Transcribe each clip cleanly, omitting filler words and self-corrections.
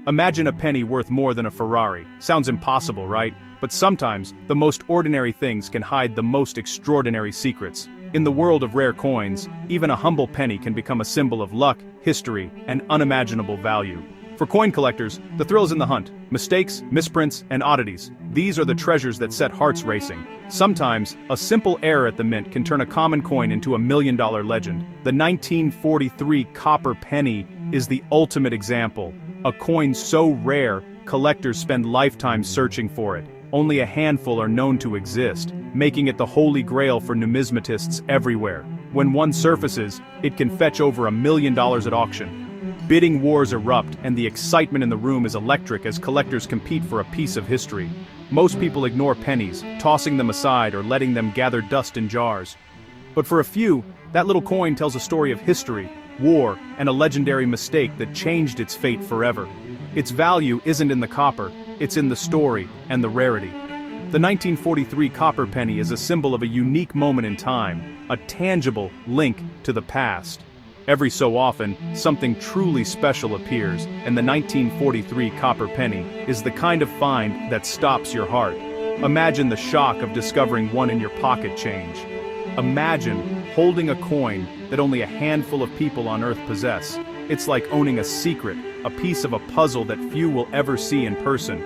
Imagine a penny worth more than a Ferrari. Sounds impossible, right? But sometimes, the most ordinary things can hide the most extraordinary secrets. In the world of rare coins, even a humble penny can become a symbol of luck, history, and unimaginable value. For coin collectors, the thrill is in the hunt. Mistakes, misprints, and oddities. These are the treasures that set hearts racing. Sometimes, a simple error at the mint can turn a common coin into a million-dollar legend. The 1943 copper penny is the ultimate example. A coin so rare, collectors spend lifetimes searching for it. Only a handful are known to exist, making it the holy grail for numismatists everywhere. When one surfaces, it can fetch over $1 million at auction. Bidding wars erupt, and the excitement in the room is electric as collectors compete for a piece of history. Most people ignore pennies, tossing them aside or letting them gather dust in jars. But for a few, that little coin tells a story of history, war, and a legendary mistake that changed its fate forever. Its value isn't in the copper, it's in the story and the rarity. The 1943 copper penny is a symbol of a unique moment in time, a tangible link to the past. Every so often, something truly special appears, and the 1943 copper penny is the kind of find that stops your heart. Imagine the shock of discovering one in your pocket change. Imagine holding a coin that only a handful of people on Earth possess. It's like owning a secret, a piece of a puzzle that few will ever see in person.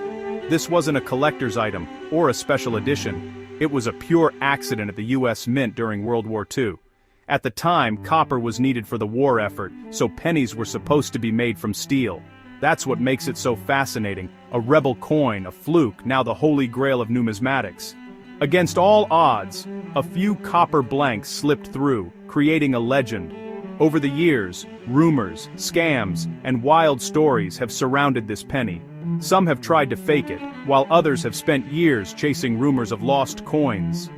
This wasn't a collector's item or a special edition. It was a pure accident at the US Mint during World War II. At the time, copper was needed for the war effort, so pennies were supposed to be made from steel. That's what makes it so fascinating. A rebel coin, a fluke, now the holy grail of numismatics. Against all odds, a few copper blanks slipped through, creating a legend. Over the years, rumors, scams, and wild stories have surrounded this penny. Some have tried to fake it, while others have spent years chasing rumors of lost coins.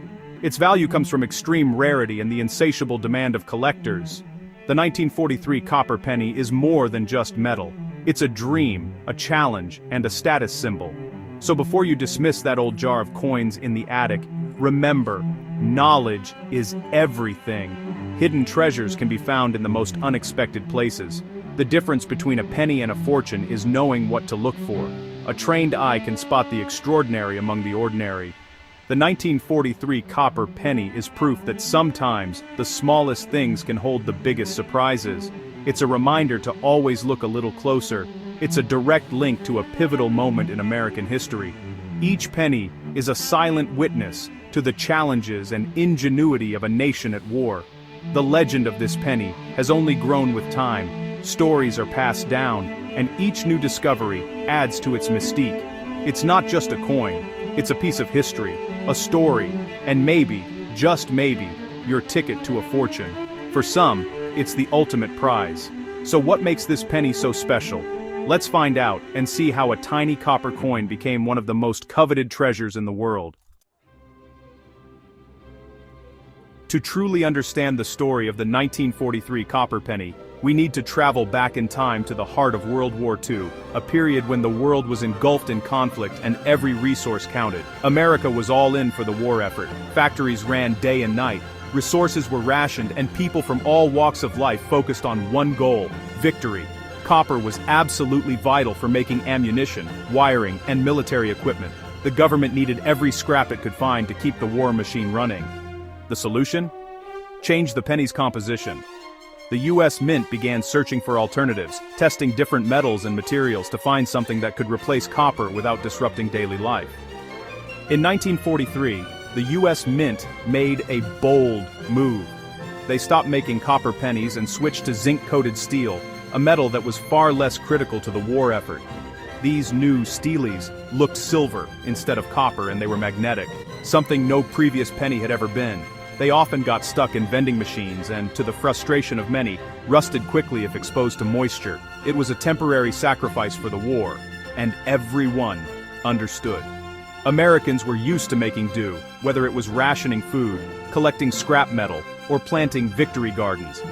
Its value comes from extreme rarity and the insatiable demand of collectors. The 1943 copper penny is more than just metal. It's a dream, a challenge, and a status symbol. So before you dismiss that old jar of coins in the attic, remember, knowledge is everything. Hidden treasures can be found in the most unexpected places. The difference between a penny and a fortune is knowing what to look for. A trained eye can spot the extraordinary among the ordinary. The 1943 copper penny is proof that sometimes the smallest things can hold the biggest surprises. It's a reminder to always look a little closer. It's a direct link to a pivotal moment in American history. Each penny is a silent witness to the challenges and ingenuity of a nation at war. The legend of this penny has only grown with time. Stories are passed down, and each new discovery adds to its mystique. It's not just a coin, it's a piece of history, a story, and maybe, just maybe, your ticket to a fortune. For some, it's the ultimate prize. So what makes this penny so special? Let's find out and see how a tiny copper coin became one of the most coveted treasures in the world. To truly understand the story of the 1943 copper penny, we need to travel back in time to the heart of World War II, a period when the world was engulfed in conflict and every resource counted. America was all in for the war effort. Factories ran day and night. Resources were rationed, and people from all walks of life focused on one goal: victory. Copper was absolutely vital for making ammunition, wiring, and military equipment. The government needed every scrap it could find to keep the war machine running. The solution? Change the penny's composition. The US Mint began searching for alternatives, testing different metals and materials to find something that could replace copper without disrupting daily life. In 1943, the US Mint made a bold move. They stopped making copper pennies and switched to zinc-coated steel, a metal that was far less critical to the war effort. These new steelies looked silver instead of copper, and they were magnetic, something no previous penny had ever been. They often got stuck in vending machines and, to the frustration of many, rusted quickly if exposed to moisture. It was a temporary sacrifice for the war, and everyone understood. Americans were used to making do, whether it was rationing food, collecting scrap metal, or planting victory gardens.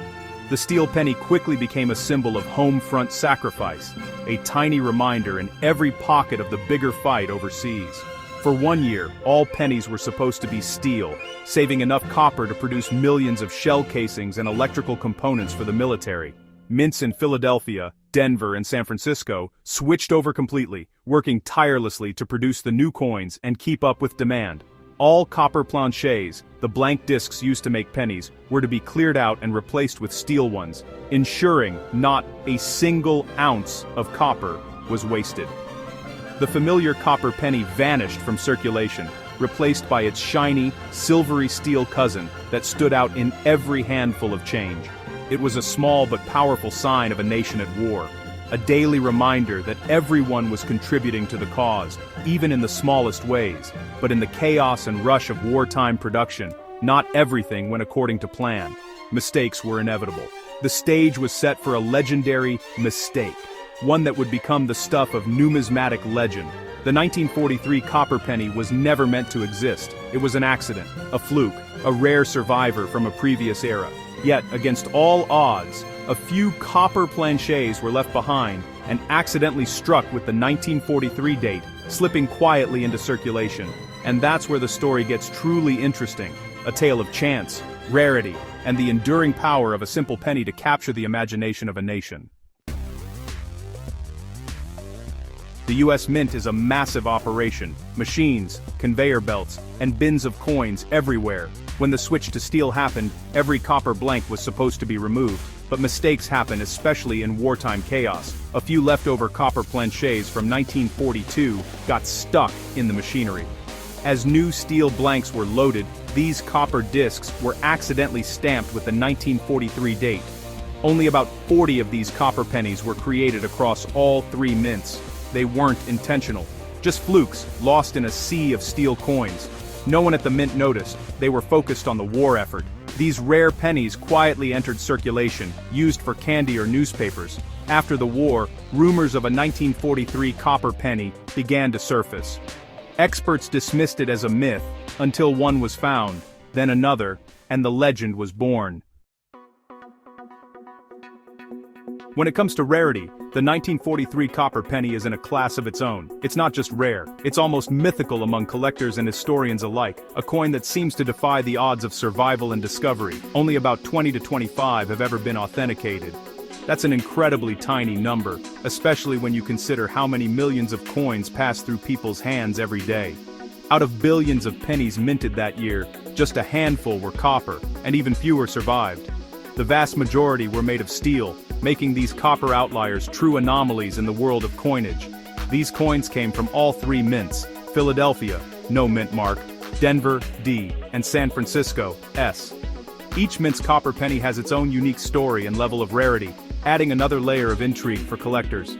The steel penny quickly became a symbol of home front sacrifice, a tiny reminder in every pocket of the bigger fight overseas. For 1 year, all pennies were supposed to be steel, saving enough copper to produce millions of shell casings and electrical components for the military. Mints in Philadelphia, Denver, and San Francisco, switched over completely, working tirelessly to produce the new coins and keep up with demand. All copper planchets, the blank discs used to make pennies, were to be cleared out and replaced with steel ones, ensuring not a single ounce of copper was wasted. The familiar copper penny vanished from circulation, replaced by its shiny, silvery steel cousin that stood out in every handful of change. It was a small but powerful sign of a nation at war, a daily reminder that everyone was contributing to the cause, even in the smallest ways. But in the chaos and rush of wartime production, not everything went according to plan. Mistakes were inevitable. The stage was set for a legendary mistake, one that would become the stuff of numismatic legend. The 1943 copper penny was never meant to exist. It was an accident, a fluke, a rare survivor from a previous era. Yet, against all odds, a few copper planchets were left behind and accidentally struck with the 1943 date, slipping quietly into circulation. And that's where the story gets truly interesting, a tale of chance, rarity, and the enduring power of a simple penny to capture the imagination of a nation. The US Mint is a massive operation, machines, conveyor belts, and bins of coins everywhere. When the switch to steel happened, every copper blank was supposed to be removed, but mistakes happen, especially in wartime chaos. A few leftover copper planchets from 1942 got stuck in the machinery. As new steel blanks were loaded, these copper discs were accidentally stamped with the 1943 date. Only about 40 of these copper pennies were created across all three mints. They weren't intentional, just flukes lost in a sea of steel coins. No one at the mint noticed. They were focused on the war effort. These rare pennies quietly entered circulation, used for candy or newspapers. After the war, rumors of a 1943 copper penny began to surface. Experts dismissed it as a myth, until one was found, then another, and the legend was born. When it comes to rarity, the 1943 copper penny is in a class of its own. It's not just rare, it's almost mythical among collectors and historians alike, a coin that seems to defy the odds of survival and discovery. Only about 20 to 25 have ever been authenticated. That's an incredibly tiny number, especially when you consider how many millions of coins pass through people's hands every day. Out of billions of pennies minted that year, just a handful were copper, and even fewer survived. The vast majority were made of steel, making these copper outliers true anomalies in the world of coinage. These coins came from all three mints: Philadelphia, no mint mark; Denver, D; and San Francisco, S. Each mint's copper penny has its own unique story and level of rarity, adding another layer of intrigue for collectors.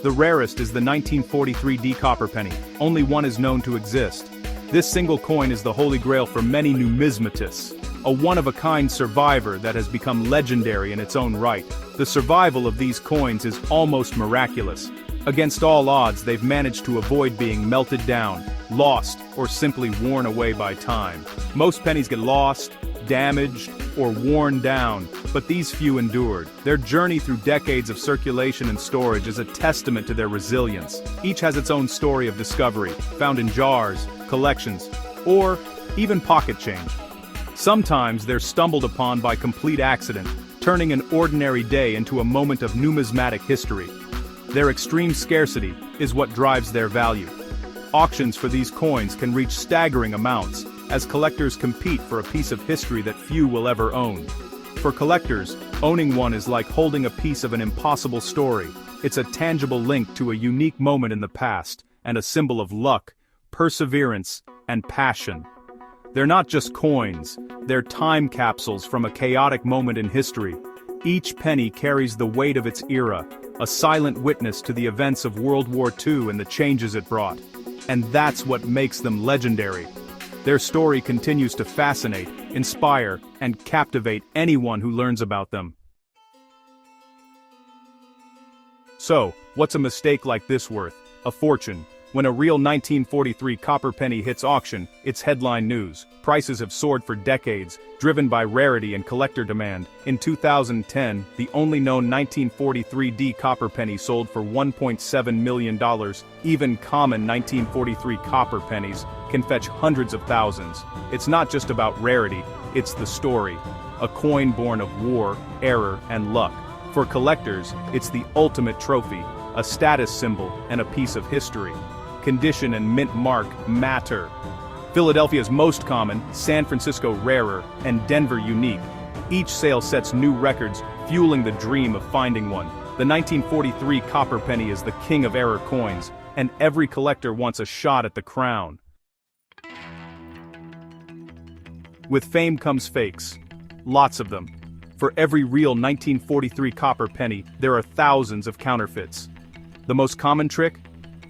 The rarest is the 1943 D copper penny. Only one is known to exist. This single coin is the holy grail for many numismatists, a one-of-a-kind survivor that has become legendary in its own right. The survival of these coins is almost miraculous. Against all odds, they've managed to avoid being melted down, lost, or simply worn away by time. Most pennies get lost, damaged, or worn down, but these few endured. Their journey through decades of circulation and storage is a testament to their resilience. Each has its own story of discovery, found in jars, collections, or even pocket change. Sometimes they're stumbled upon by complete accident, turning an ordinary day into a moment of numismatic history. Their extreme scarcity is what drives their value. Auctions for these coins can reach staggering amounts, as collectors compete for a piece of history that few will ever own. For collectors, owning one is like holding a piece of an impossible story. It's a tangible link to a unique moment in the past, and a symbol of luck, perseverance, and passion. They're not just coins, they're time capsules from a chaotic moment in history. Each penny carries the weight of its era, a silent witness to the events of World War II and the changes it brought. And that's what makes them legendary. Their story continues to fascinate, inspire, and captivate anyone who learns about them. So, what's a mistake like this worth? A fortune. When a real 1943 copper penny hits auction, it's headline news. Prices have soared for decades, driven by rarity and collector demand. In 2010, the only known 1943 D copper penny sold for $1.7 million. Even common 1943 copper pennies can fetch hundreds of thousands. It's not just about rarity, it's the story. A coin born of war, error, and luck. For collectors, it's the ultimate trophy, a status symbol, and a piece of history. Condition and mint mark matter. Philadelphia's most common, San Francisco rarer, and Denver unique. Each sale sets new records, fueling the dream of finding one. The 1943 copper penny is the king of error coins, and every collector wants a shot at the crown. With fame comes fakes. Lots of them. For every real 1943 copper penny, there are thousands of counterfeits. The most common trick?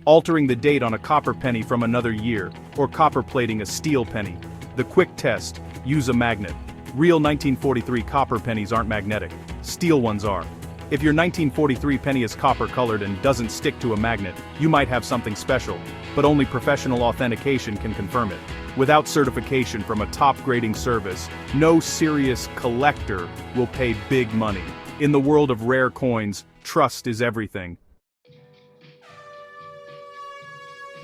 Altering the date on a copper penny from another year, or copper plating a steel penny. The quick test: use a magnet. Real 1943 copper pennies aren't magnetic. Steel ones are. If your 1943 penny is copper-colored and doesn't stick to a magnet, you might have something special, but only professional authentication can confirm it. Without certification from a top-grading service, no serious collector will pay big money. In the world of rare coins, trust is everything.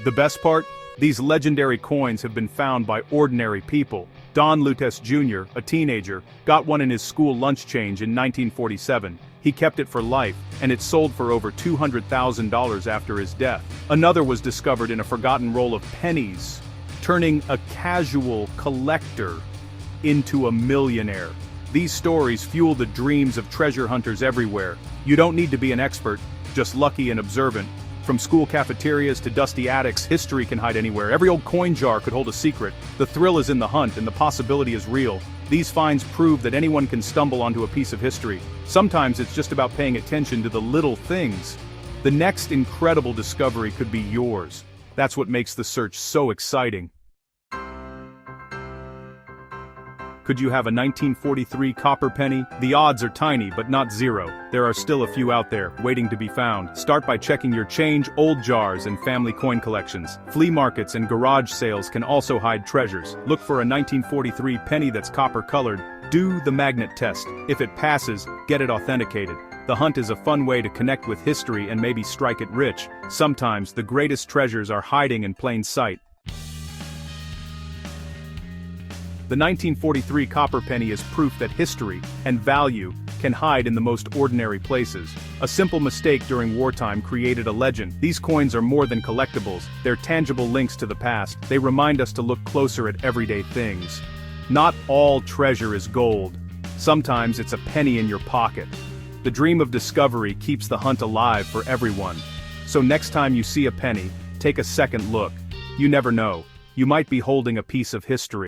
The best part? These legendary coins have been found by ordinary people. Don Lutes Jr., a teenager, got one in his school lunch change in 1947. He kept it for life, and it sold for over $200,000 after his death. Another was discovered in a forgotten roll of pennies, turning a casual collector into a millionaire. These stories fuel the dreams of treasure hunters everywhere. You don't need to be an expert, just lucky and observant. From school cafeterias to dusty attics, history can hide anywhere. Every old coin jar could hold a secret. The thrill is in the hunt, and the possibility is real. These finds prove that anyone can stumble onto a piece of history. Sometimes it's just about paying attention to the little things. The next incredible discovery could be yours. That's what makes the search so exciting. Could you have a 1943 copper penny? The odds are tiny, but not zero. There are still a few out there, waiting to be found. Start by checking your change, old jars, and family coin collections. Flea markets and garage sales can also hide treasures. Look for a 1943 penny that's copper-colored. Do the magnet test. If it passes, get it authenticated. The hunt is a fun way to connect with history and maybe strike it rich. Sometimes, the greatest treasures are hiding in plain sight. The 1943 copper penny is proof that history and value can hide in the most ordinary places. A simple mistake during wartime created a legend. These coins are more than collectibles, they're tangible links to the past. They remind us to look closer at everyday things. Not all treasure is gold. Sometimes it's a penny in your pocket. The dream of discovery keeps the hunt alive for everyone. So next time you see a penny, take a second look. You never know. You might be holding a piece of history.